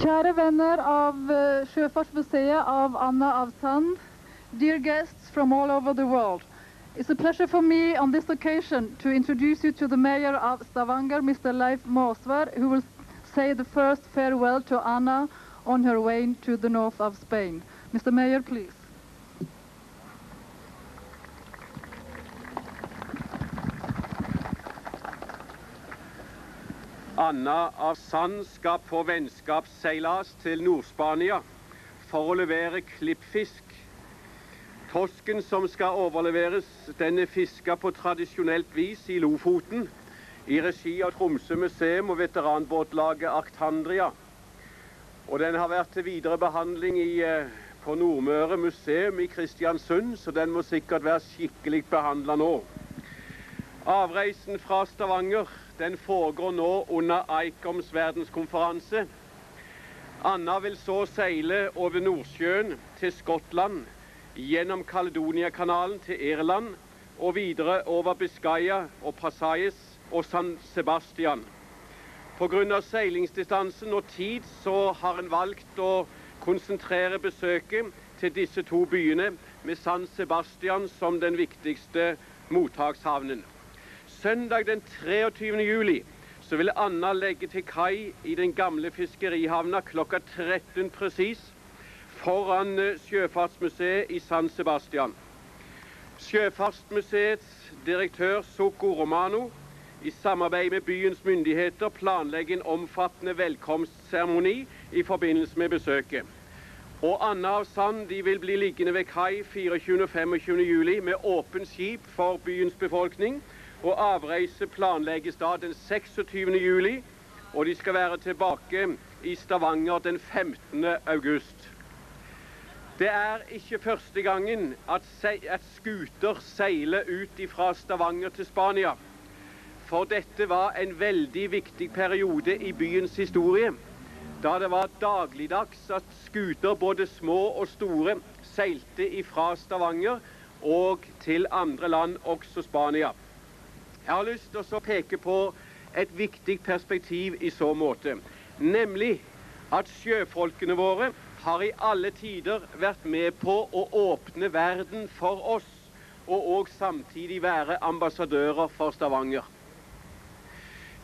Kjære venner av Sjøfartsmuseet av Anna av Sand, dear guests from all over the world. It's a pleasure for me on this occasion to introduce you to the mayor of Stavanger, Mr. Leif Måsvær, who will say the first farewell to Anna on her way to the north of Spain. Mr. Mayor, please. Anna av Sand skal på vennskapsseilas til Nord-Spania for å levere klippfisk. Tosken som skal overleveres, den er fisket på tradisjonelt vis i Lofoten, i regi av Tromsø museum og veteranbåtlaget Arctandria. Og den har vært til videre behandling på Nordmøre museum i Kristiansund, så den må sikkert være skikkelig behandlet nå. Avreisen fra Stavanger, den foregår nå under ICOMs verdenskonferanse. Anna vil så seile over Nordsjøen til Skottland, gjennom Caledoniakanalen til Irland og videre over Biscaya og Passaies og San Sebastian. På grunn av seilingsdistansen og tid så har en valgt å konsentrere besøket til disse to byene med San Sebastian som den viktigste mottakshavnen. Søndag den 23. juli så vil Anna legge til kai i den gamle fiskerihavna klokka 13 presis foran Sjøfartsmuseet i San Sebastian. Sjøfartsmuseets direktør Soko Romano i samarbeid med byens myndigheter planlegger en omfattende velkomstseremoni i forbindelse med besøket. Og Anna av Sand de vil bli liggende ved kai 24. og 25. juli med åpen skip for byens befolkning, og avreise planlegges da den 26. juli, og de skal være tilbake i Stavanger den 15. august. Det er ikke første gangen at skuter seiler ut fra Stavanger til Spania, for dette var en veldig viktig periode i byens historie, da det var dagligdags at skuter, både små og store, seilte fra Stavanger og til andre land, også Spania. Jeg har lyst til å peke på et viktig perspektiv i så måte, nemlig at sjøfolkene våre har i alle tider vært med på å åpne verden for oss, og samtidig være ambassadører for Stavanger.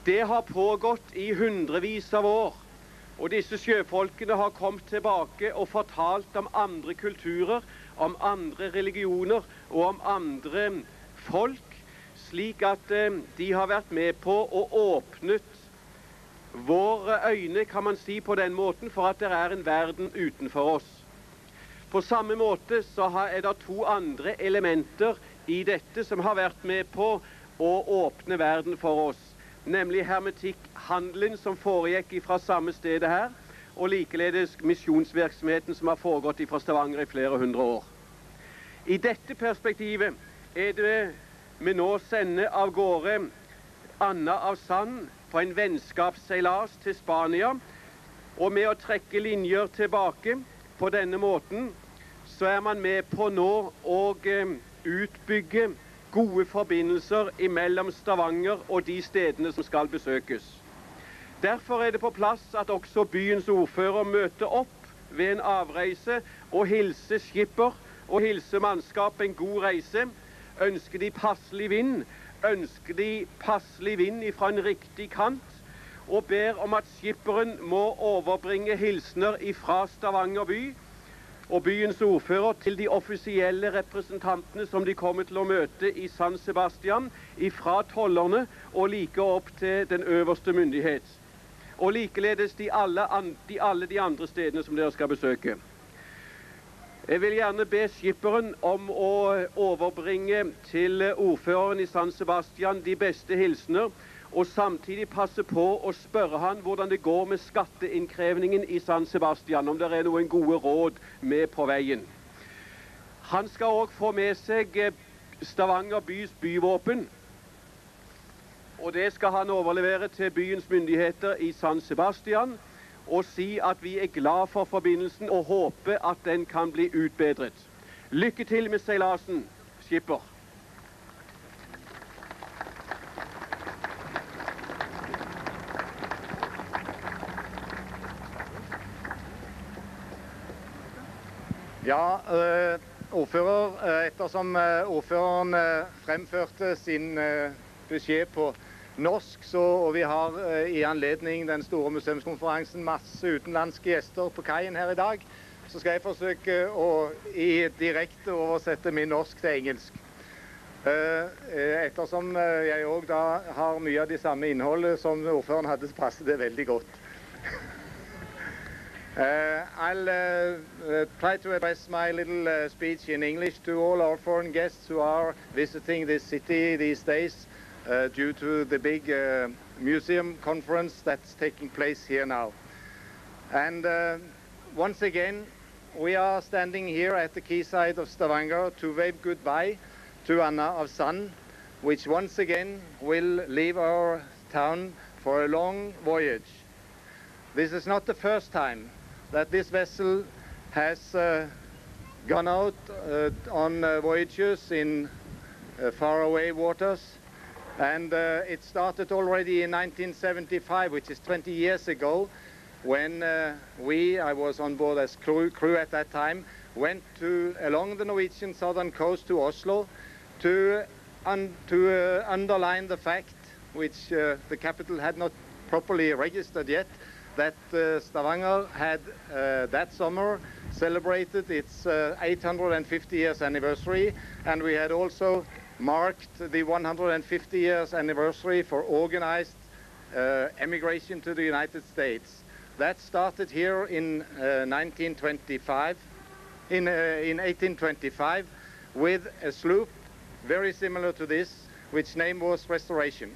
Det har pågått i hundrevis av år, og disse sjøfolkene har kommet tilbake og fortalt om andre kulturer, om andre religioner og om andre folk, slik at de har vært med på å åpne våre øyne, kan man si på den måten, for at det er en verden utenfor oss. På samme måte så er det to andre elementer i dette som har vært med på å åpne verden for oss, nemlig hermetikkhandelen som foregikk fra samme stedet her, og likeledes misjonsvirksomheten som har foregått fra Stavanger i flere hundre år. I dette perspektivet er det vi nå sender av gårde Anna av Sand på en vennskapsseilas til Spania, og med å trekke linjer tilbake på denne måten, så er man med på nå å utbygge gode forbindelser imellom Stavanger og de stedene som skal besøkes. Derfor er det på plass at også byens ordfører møter opp ved en avreise og hilser skipper og hilser mannskap en god reise. Ønsker de passelig vind, fra en riktig kant, og ber om at skipperen må overbringe hilsner fra Stavanger by og byens ordfører til de offisielle representantene som de kommer til å møte i San Sebastian, fra tollerne og like opp til den øverste myndighet. Og likeledes alle de andre stedene som dere skal besøke. Jeg vil gjerne be skipperen om å overbringe til ordføreren i San Sebastian de beste hilsner, og samtidig passe på å spørre han hvordan det går med skatteinnkrevningen i San Sebastian, om det er noen gode råd med på veien. Han skal også få med seg Stavanger bys byvåpen, og det skal han overlevere til byens myndigheter i San Sebastian, og si at vi er glad for forbindelsen og håper at den kan bli utbedret. Lykke til med seilasen, skipper. Ja, ordfører, ettersom ordføreren fremførte sin beskjed på norsk, og vi har i anledning den store museumskonferansen masse utenlandske gjester på kaien her i dag, så skal jeg forsøke å direkte oversette min norsk til engelsk. Ettersom jeg også da har mye av de samme innholdet som ordføreren hadde, så passer det veldig godt. I'll try to address my little speech in English to all our foreign guests who are visiting this city these days due to the big museum conference that's taking place here now. And once again, we are standing here at the quayside of Stavanger to wave goodbye to Anna of Sand, which once again will leave our town for a long voyage. This is not the first time that this vessel has gone out on voyages in faraway waters. And it started already in 1975, which is 20 years ago, when I was on board as crew at that time, went along the Norwegian southern coast to Oslo to underline the fact, which the capital had not properly registered yet, that Stavanger had that summer celebrated its 850 years anniversary, and we had also marked the 150 years anniversary for organized emigration to the United States. That started here in 1825 with a sloop very similar to this, which name was Restoration.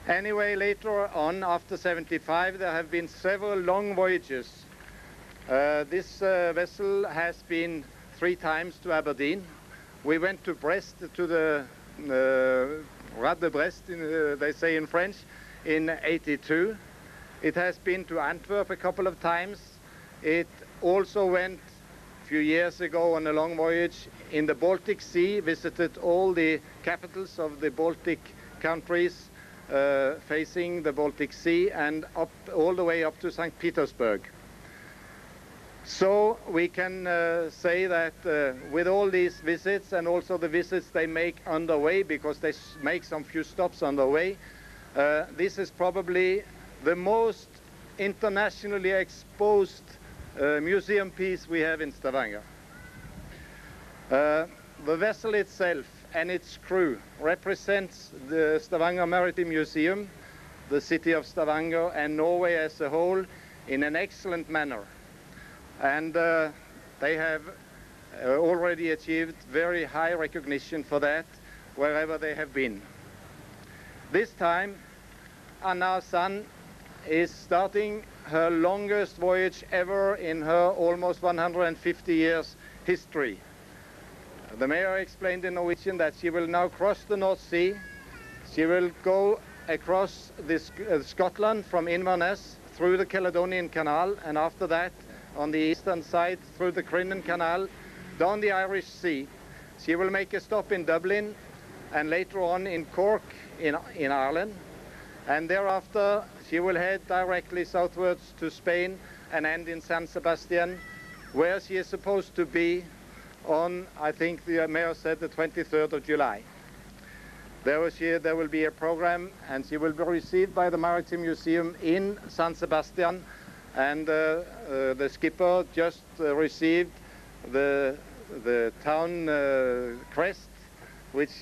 Anyway, later on, after 75, there have been several long voyages. This vessel has been 3 times to Aberdeen. We went to Brest, to the Rade de Brest, they say in French, in 82. It has been to Antwerp a couple of times. It also went a few years ago on a long voyage in the Baltic Sea, visited all the capitals of the Baltic countries facing the Baltic Sea, and up all the way up to St. Petersburg. So we can say that with all these visits, and also the visits they make on the way, because they make some few stops on the way, this is probably the most internationally exposed museum piece we have in Stavanger. The vessel itself and its crew represents the Stavanger Maritime Museum, the city of Stavanger, and Norway as a whole in an excellent manner. And they have already achieved very high recognition for that wherever they have been. This time, Anna Sand is starting her longest voyage ever in her almost 150 years history. The mayor explained in Norwegian that she will now cross the North Sea. She will go across Scotland from Inverness through the Caledonian Canal, and after that on the eastern side through the Crinan Canal down the Irish Sea. She will make a stop in Dublin and later on in Cork in Ireland, and thereafter she will head directly southwards to Spain and end in San Sebastian, where she is supposed to be on, I think the mayor said, the 23rd of July. There will be a program, and she will be received by the Maritime Museum in San Sebastian, and the skipper just received the town crest, which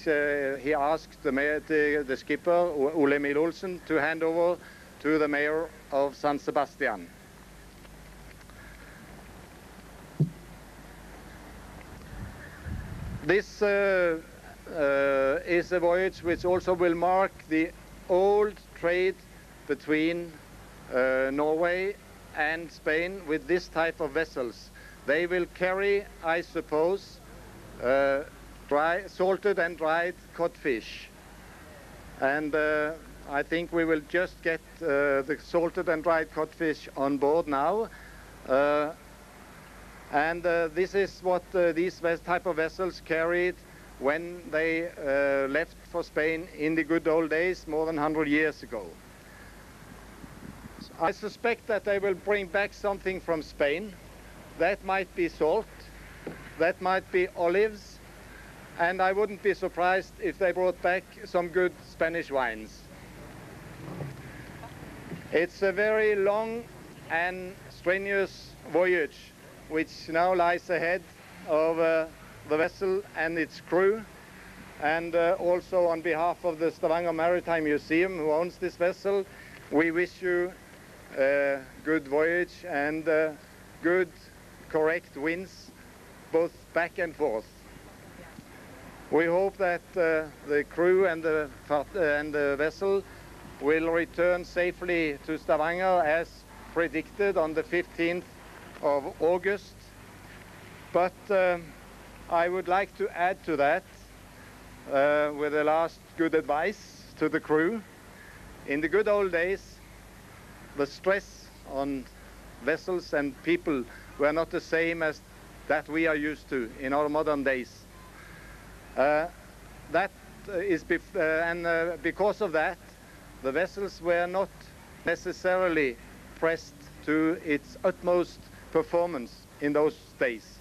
he asked the skipper, Ole Emil Olsen, to hand over to the mayor of San Sebastian. This is a voyage which also will mark the old trade between Norway and Spain with this type of vessels. They will carry, I suppose, salted and dried codfish. And I think we will just get the salted and dried codfish on board now. This is what these type of vessels carried when they left for Spain in the good old days, more than 100 years ago. I suspect that they will bring back something from Spain. That might be salt, that might be olives, and I wouldn't be surprised if they brought back some good Spanish wines. It's a very long and strenuous voyage which now lies ahead of the vessel and its crew, and also on behalf of the Stavanger Maritime Museum, who owns this vessel, we wish you a good voyage and good, correct winds, both back and forth. We hope that the crew and the vessel will return safely to Stavanger as predicted on the 15th of August. But I would like to add to that with the last good advice to the crew. In the good old days, the stress on vessels and people were not the same as that we are used to in our modern days. Because of that, the vessels were not necessarily pressed to its utmost performance in those days.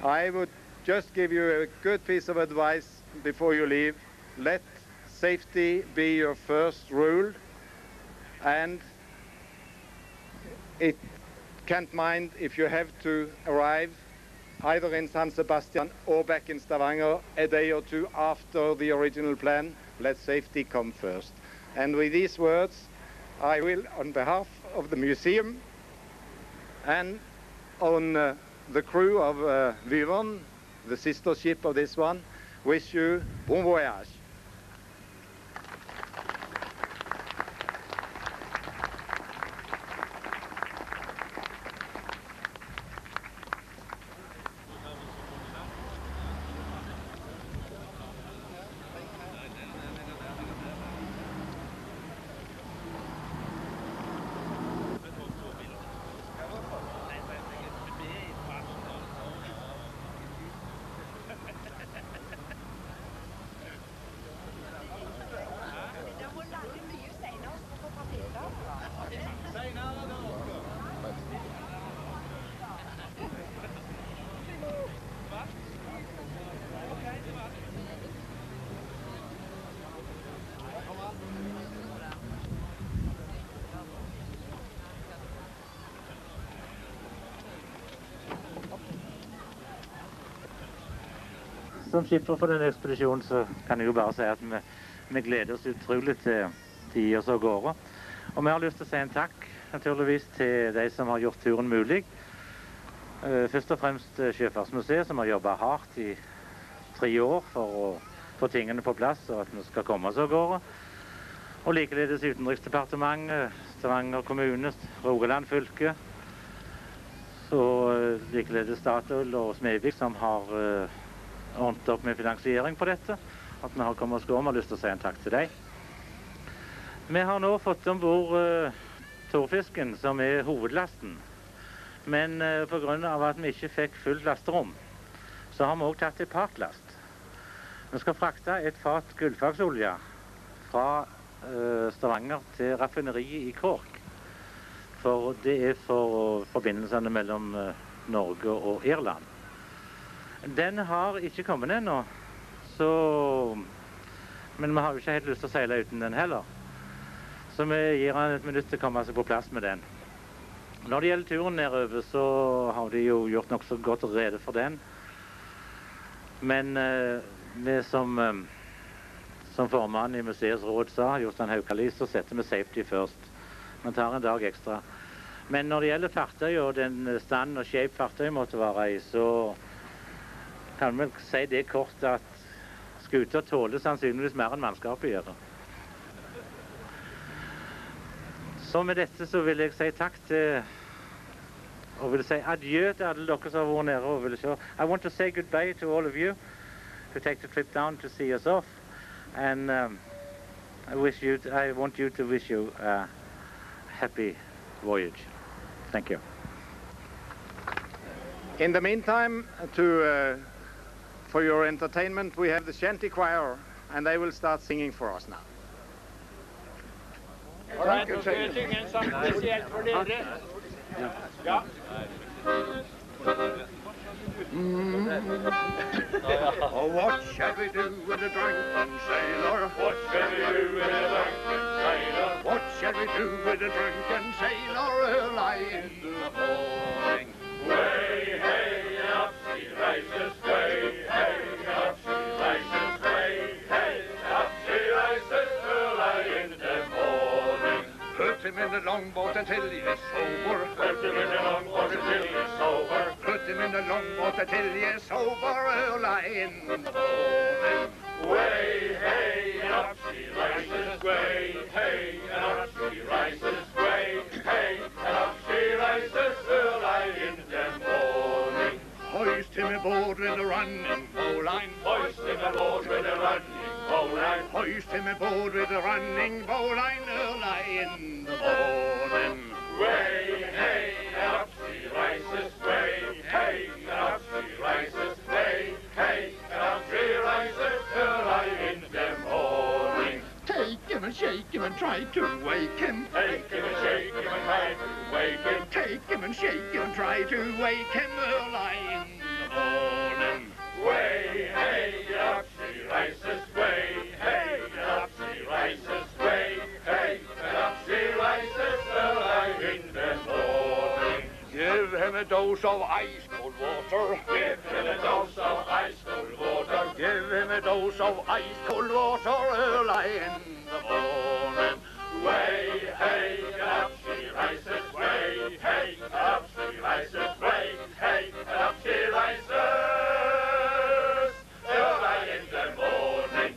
I would just give you a good piece of advice before you leave. Let safety be your first rule, and it can't mind if you have to arrive either in San Sebastian or back in Stavanger a day or two after the original plan. Let safety come first. And with these words, I will, on behalf of the museum and on the crew of Vyvern, the sister ship of this one, wish you bon voyage. Som skipper for denne ekspedisjonen så kan jeg jo bare si at vi gleder oss utrolig til å gi oss av gårde. Og vi har lyst til å si en takk naturligvis til de som har gjort turen mulig. Først og fremst Sjøfartsmuseet, som har jobbet hardt i 3 år for å få tingene på plass og at vi skal komme oss av gårde. Og likeledes Utenriksdepartementet, Stavanger kommune, Rogaland fylke, og likeledes Statoil og Smedvik som har ordnet opp med finansiering på dette, at vi har kommet oss gå. Vi har lyst til å si en takk til deg. Vi har nå fått ombord torfisken, som er hovedlasten. Men på grunn av at vi ikke fikk fullt lasterom, så har vi også tatt et partlast. Vi skal frakte et fat gullfaksolje fra Stavanger til raffineriet i Cork. For det er for forbindelsene mellom Norge og Irland. Den har ikke kommet ennå, men vi har jo ikke helt lyst til å seile uten den heller. Så vi gir han et minutt til å komme seg på plass med den. Når det gjelder turen nedover, så har de jo gjort nok så godt rede for den. Men vi som formann i museets råd sa, Jostein Haukali, så setter vi safety først. Man tar en dag ekstra. Men når det gjelder fartøy og den stand og shape fartøy måtte være i, så kan vi si det kort at skuter tåler sannsynligvis mer enn mannskapet gjør. Så med dette så vil jeg si takk til, og vil si adjø til alle dere som har vært nede og vil se. I want to say goodbye to all of you who take the trip down to see us off, and I want you to wish you a happy voyage. Thank you. In the meantime, for your entertainment, we have the shanty choir, and they will start singing for us now. Alright, nå skal jeg synge en sang spesielt for dere. Ja. Oh, what shall we do with a drunken sailor? What shall we do with a drunken sailor? What shall we do with a drunken sailor early in the morning? Way, hey, up she rises, way, hey, up she rises, way, hey, up she rises early in the morning. Put him in the longboat until he is sober. Put him in the longboat until he is sober. Put him in the longboat until he is sober early in the morning. Way, hey, up she rises, way, hey, up she rises, way, hey, up she rises early in the morning. Hoist him aboard with a running bowline. Hoist him aboard with a running bowline. Hoist him aboard with a running bowline early in the morning. Way, hey, up she rises, way, hey, up she rises, way, hey, up she rises early in the morning. Take him and shake him and try to wake him. Take him and shake him and try to wake him. Take him and shake him and try to wake him early in the morning. Way, hey, up she rises, way, hey, up she rises, way, hey, up she rises early in the morning. Give him a dose of ice cold water. Give him a dose of ice cold water. Give him a dose of ice cold water early in the morning. Way, hey, up she rises, way, hey, up she rises, way, hey, up she rises early in the morning.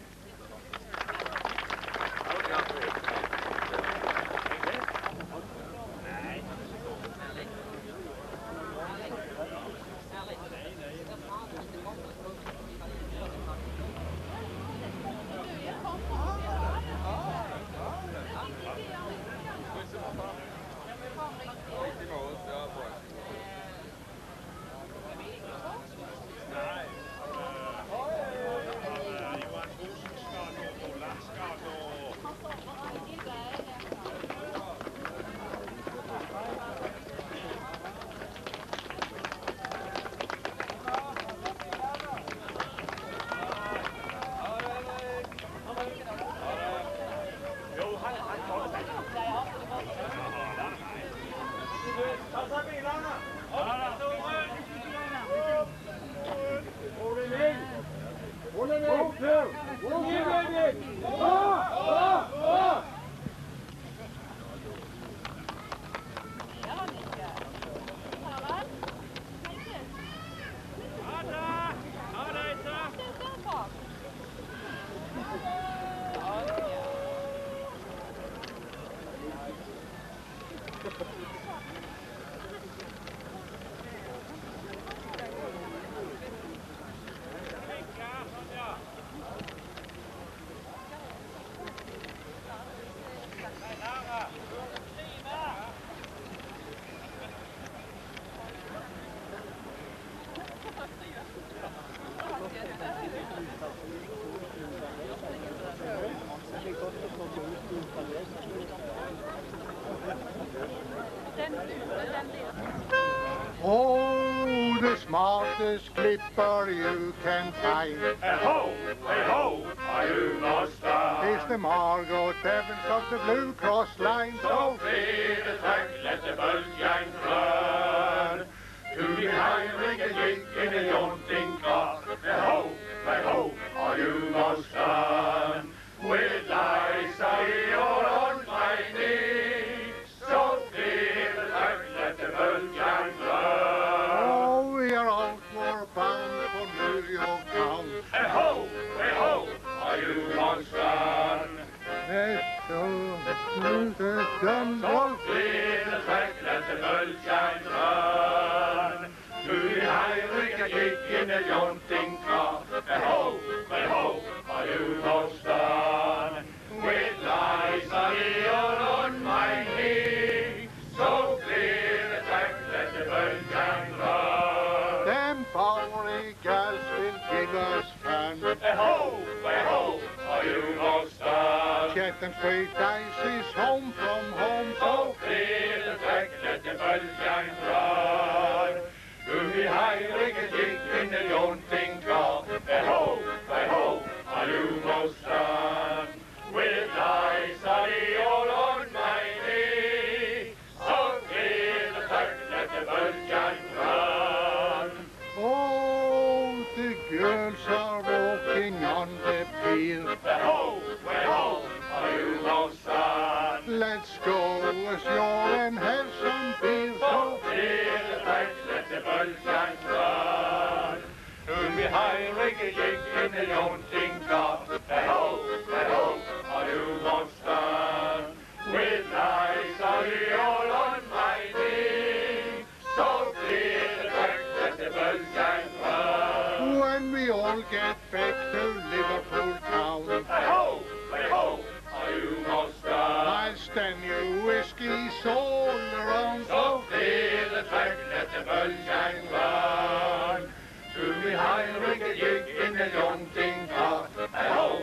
Oh, the smartest clipper you can find. Hey-ho, are you master? Is the Margot Evans of the Blue Cross line. So clear the track, let the boat gang run. To behind rig a gig in a yachting car. Hey-ho, are you master? With Liza you're on my knee. So clear the track, let the boat gang run. Oh, we are outward bound for New York town. Hey-ho, are you master? Let's go to the jungle. the track, let the bølgen run. Gud i Heinrich gick in a jaunting car. Ho, are you most done? With lies on my knee, so clear the track, let the bølgen run. Them Bowery gals will give us fun. Ho, are you most done? Chatham Street Dice is home from home, so clear the track, let the bølgen run. Gud i Heinrich gick in a jaunting car. Ho, are you most done? With lies all on my knee, so clear the track, let the bølgen run. Oh, the girls are walking on the pier. Ho, are you most done? Let's go ashore and have some beer. So clear the track, let the bølgen run. Gud i Heinrich gick in a jaunting car. Ho, are you most done? With lies all on my knee, so clear the track, let the bølgen run. When we all get back to Liverpool town, Ho, are you most done? I'll stand you whiskies all around. So clear the track, let the bølgen run. Gud i Heinrich gick in a jaunting car. Ho,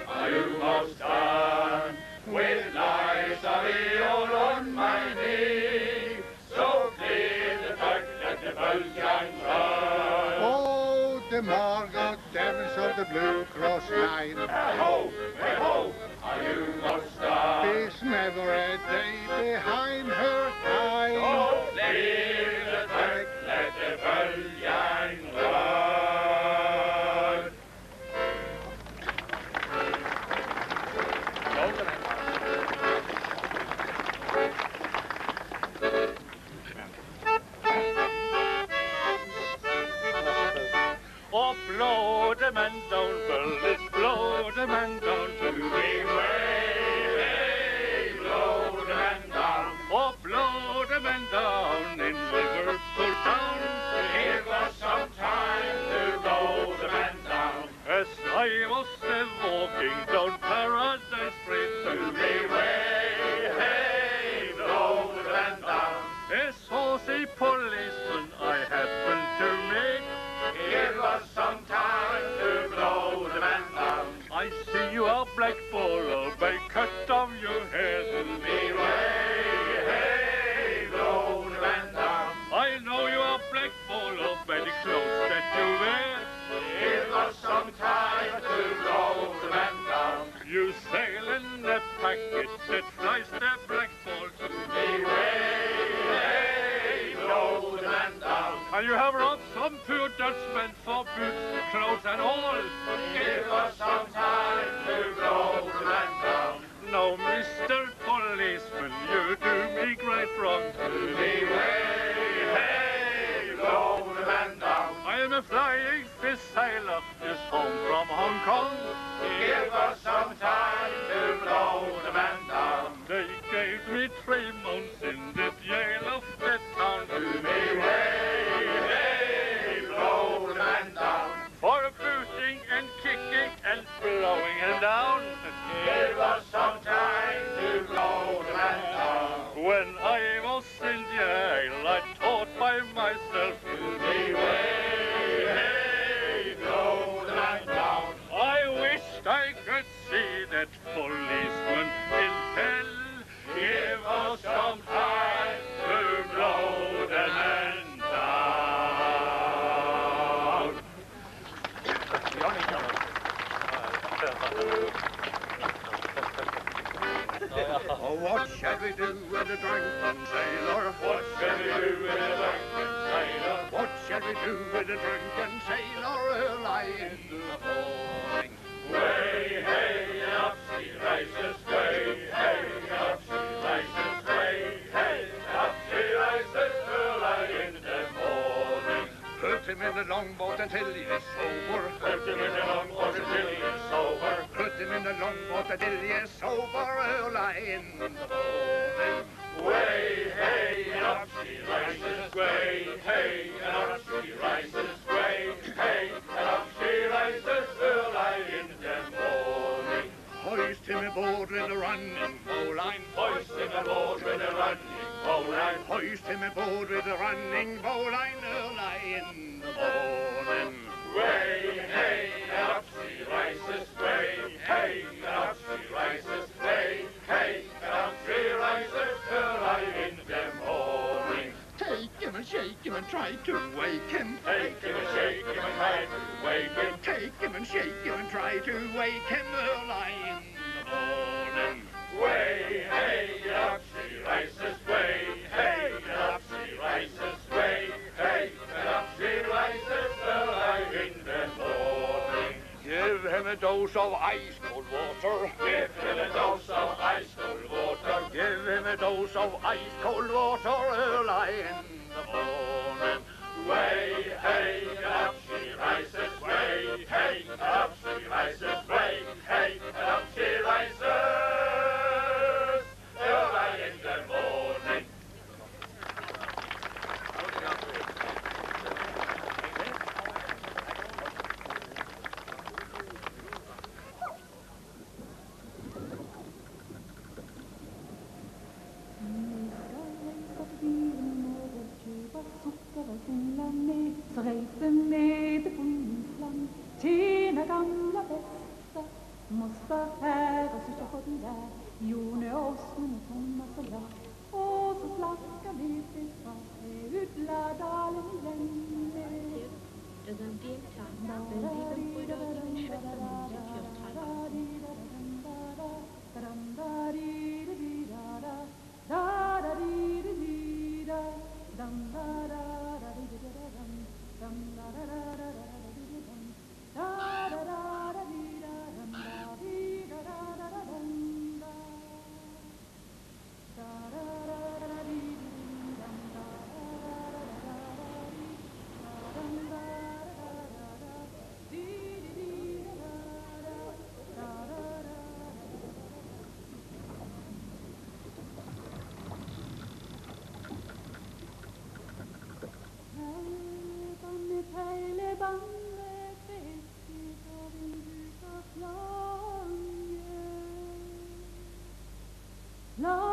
are you most done? With lies all on my knee, so clear the track, let the bølgen run. Oh, the Margot Devons of the Blue Cross line. Ho, are you most done? There's never a day behind her time. So clear the track, let the bølgen run. Oh, blow the man down, bullets, blow the man down to the Hey, blow the man down. Oh, blow the man down in Liverpool town. Give us some time to blow the man down. As I was walking down Paradise Street To the way, hey, blow the man down. a saucy policeman I happened to meet. Give us some time to blow the man down. I see you are black Balo, may cut off your head. To the way, hey, blow the man down. I know you are black Balo by the clothes that you wear. Give us some time to blow the man down. You sail in a packet that flies the black ball to The way, hey, blow the man down. and you have robbed some poor Dutchman for boots, clothes and all. Give us some time to blow the man down. No, Mr. Policeman, you do me great wrong. To the way, hey, blow the man down. I am a flying fish sailor, just home from Hong Kong. Give us some time to blow the man down. They gave me 3 months in the jail of that town. To the way, hey, blow the man down. For booting and kicking and blowing him down. Give us some time to blow the man down. When I was in jail, I thought by myself, To the way, hey, blow the man down. I wished I could see that policeman in hell. Give us some time to blow the man down. Oh, what shall we do with a drunken sailor? What shall we do with a drunken sailor? What shall we do with a drunken sailor early in the morning? Way, hey, up she races, way, hey, up she races, way, hey, up she races early in the morning. Put him in the longboat until he is sober. Put him in the longboat until he is sober. Put him in the longboat until he is sober early in the morning. Way, I hoist him aboard with a running bowline early in the morning. Way, hey, up she rises, way, hey, up she rises, way, hey, up she rises early in the morning. Take him and shake him and try to wake him. Take him and shake him and try to wake him. Take him and shake him and try to wake him early in the morning. Way, hey, up she rises, way, hey, up she rises, way, hey, up she rises early in the morning. Give him a dose of ice cold water. Give him a dose of ice cold water. Give him a dose of ice cold water early in the morning. Way, hey, up she rises, way, hey, up she rises, way, hey, up she rises early in the morning. Så reiste ned til bondens land, tjene gamla bästa. Måste här och sitta på den där, jone åsnen och tomma så bra. Och så slacka lite fast, utla dalen igen. Das am Dienstag, wenn sieben Brüder und sieben Schwestern in der Kirche heiraten. La